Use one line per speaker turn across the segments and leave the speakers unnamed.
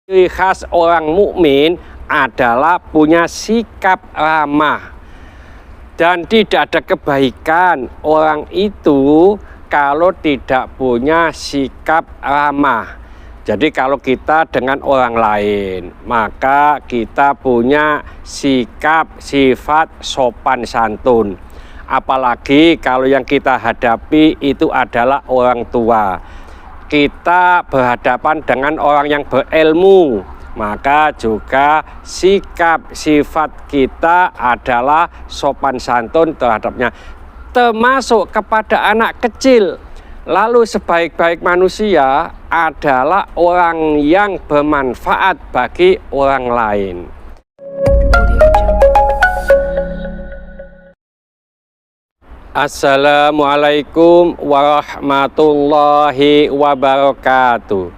Ciri khas orang mukmin adalah punya sikap ramah dan tidak ada kebaikan orang itu kalau tidak punya sikap ramah. Jadi kalau kita dengan orang lain, maka kita punya sikap sifat sopan santun. Apalagi kalau yang kita hadapi itu adalah orang tua. Kita berhadapan dengan orang yang berilmu, maka juga sikap sifat kita adalah sopan santun terhadapnya, termasuk kepada anak kecil. Lalu sebaik-baik manusia adalah orang yang bermanfaat bagi orang lain. Assalamualaikum warahmatullahi wabarakatuh.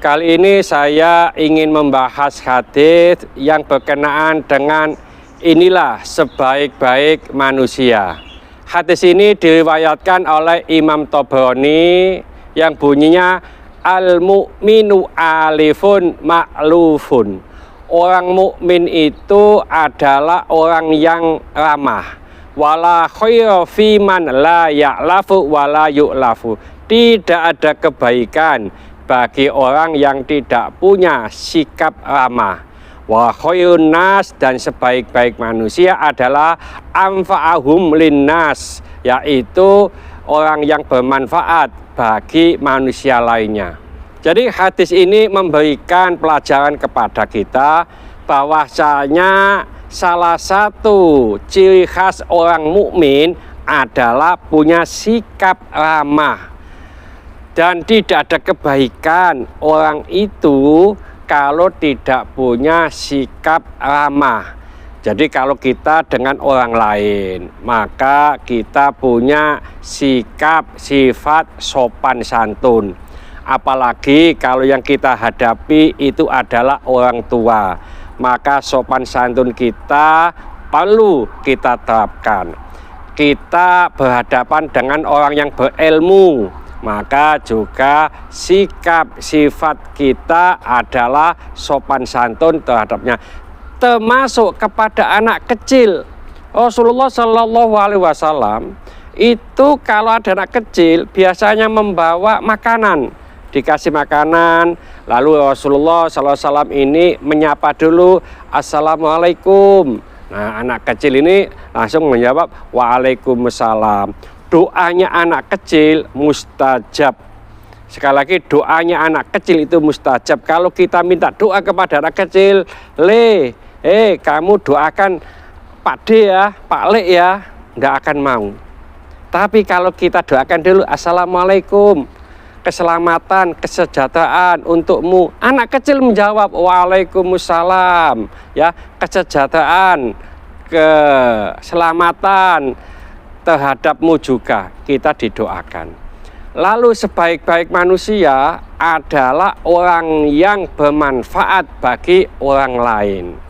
Kali ini saya ingin membahas hadis yang berkenaan dengan inilah sebaik-baik manusia. Hadis ini diriwayatkan oleh Imam Tabrani yang bunyinya al-mu'minu alifun ma'lufun. Orang mukmin itu adalah orang yang ramah. Wala khairu fi man la ya'lafu wala yu'lafu. Tidak ada kebaikan bagi orang yang tidak punya sikap ramah. Wa khairun nas, dan sebaik-baik manusia adalah anfa'ahum linnas, yaitu orang yang bermanfaat bagi manusia lainnya. Jadi hadis ini memberikan pelajaran kepada kita bahwasanya salah satu ciri khas orang mukmin adalah punya sikap ramah dan tidak ada kebaikan orang itu kalau tidak punya sikap ramah. Jadi kalau kita dengan orang lain, maka kita punya sikap sifat sopan santun. Apalagi kalau yang kita hadapi itu adalah orang tua, maka sopan santun kita perlu kita terapkan. Kita berhadapan dengan orang yang berilmu, maka juga sikap sifat kita adalah sopan santun terhadapnya, termasuk kepada anak kecil. Rasulullah Shallallahu Alaihi Wasallam itu kalau ada anak kecil biasanya membawa makanan, dikasih makanan, lalu Rasulullah SAW ini menyapa dulu, Assalamualaikum. Nah, anak kecil ini langsung menjawab, Waalaikumsalam. Doanya anak kecil mustajab. Sekali lagi, doanya anak kecil itu mustajab. Kalau kita minta doa kepada anak kecil, kamu doakan Pak D ya, Pak Le ya, nggak akan mau. Tapi kalau kita doakan dulu, Assalamualaikum, keselamatan, kesejahteraan untukmu. Anak kecil menjawab Waalaikumsalam, ya, kesejahteraan, keselamatan terhadapmu juga kita didoakan. Lalu sebaik-baik manusia adalah orang yang bermanfaat bagi orang lain.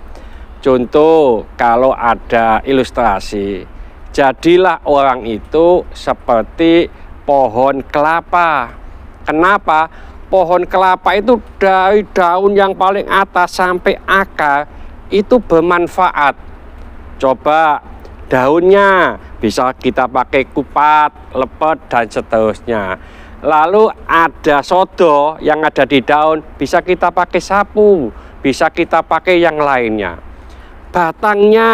Contoh, kalau ada ilustrasi, jadilah orang itu seperti pohon kelapa. Kenapa? Pohon kelapa itu dari daun yang paling atas sampai akar itu bermanfaat. Coba daunnya bisa kita pakai kupat, lepet, dan seterusnya. Lalu ada sodo yang ada di daun, bisa kita pakai sapu, bisa kita pakai yang lainnya. Batangnya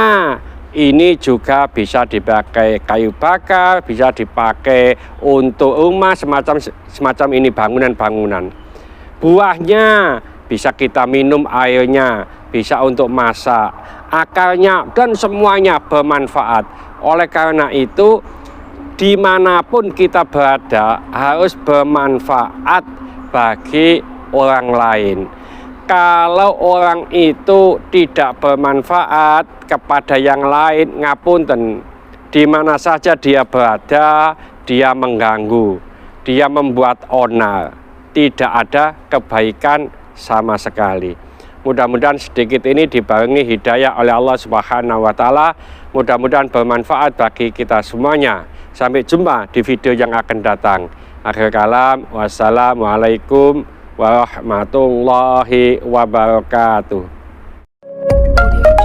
ini juga bisa dipakai kayu bakar, bisa dipakai untuk rumah, semacam ini, bangunan-bangunan. Buahnya bisa kita minum airnya, bisa untuk masak, akarnya, dan semuanya bermanfaat. Oleh karena itu, dimanapun kita berada harus bermanfaat bagi orang lain. Kalau orang itu tidak bermanfaat kepada yang lain, ngapunten, di mana saja dia berada, dia mengganggu, dia membuat onar, tidak ada kebaikan sama sekali. Mudah-mudahan sedikit ini dibarengi hidayah oleh Allah Subhanahu wa Ta'ala. Mudah-mudahan bermanfaat bagi kita semuanya. Sampai jumpa di video yang akan datang. Akhir kalam, wassalamualaikum warahmatullahi wabarakatuh.
Audio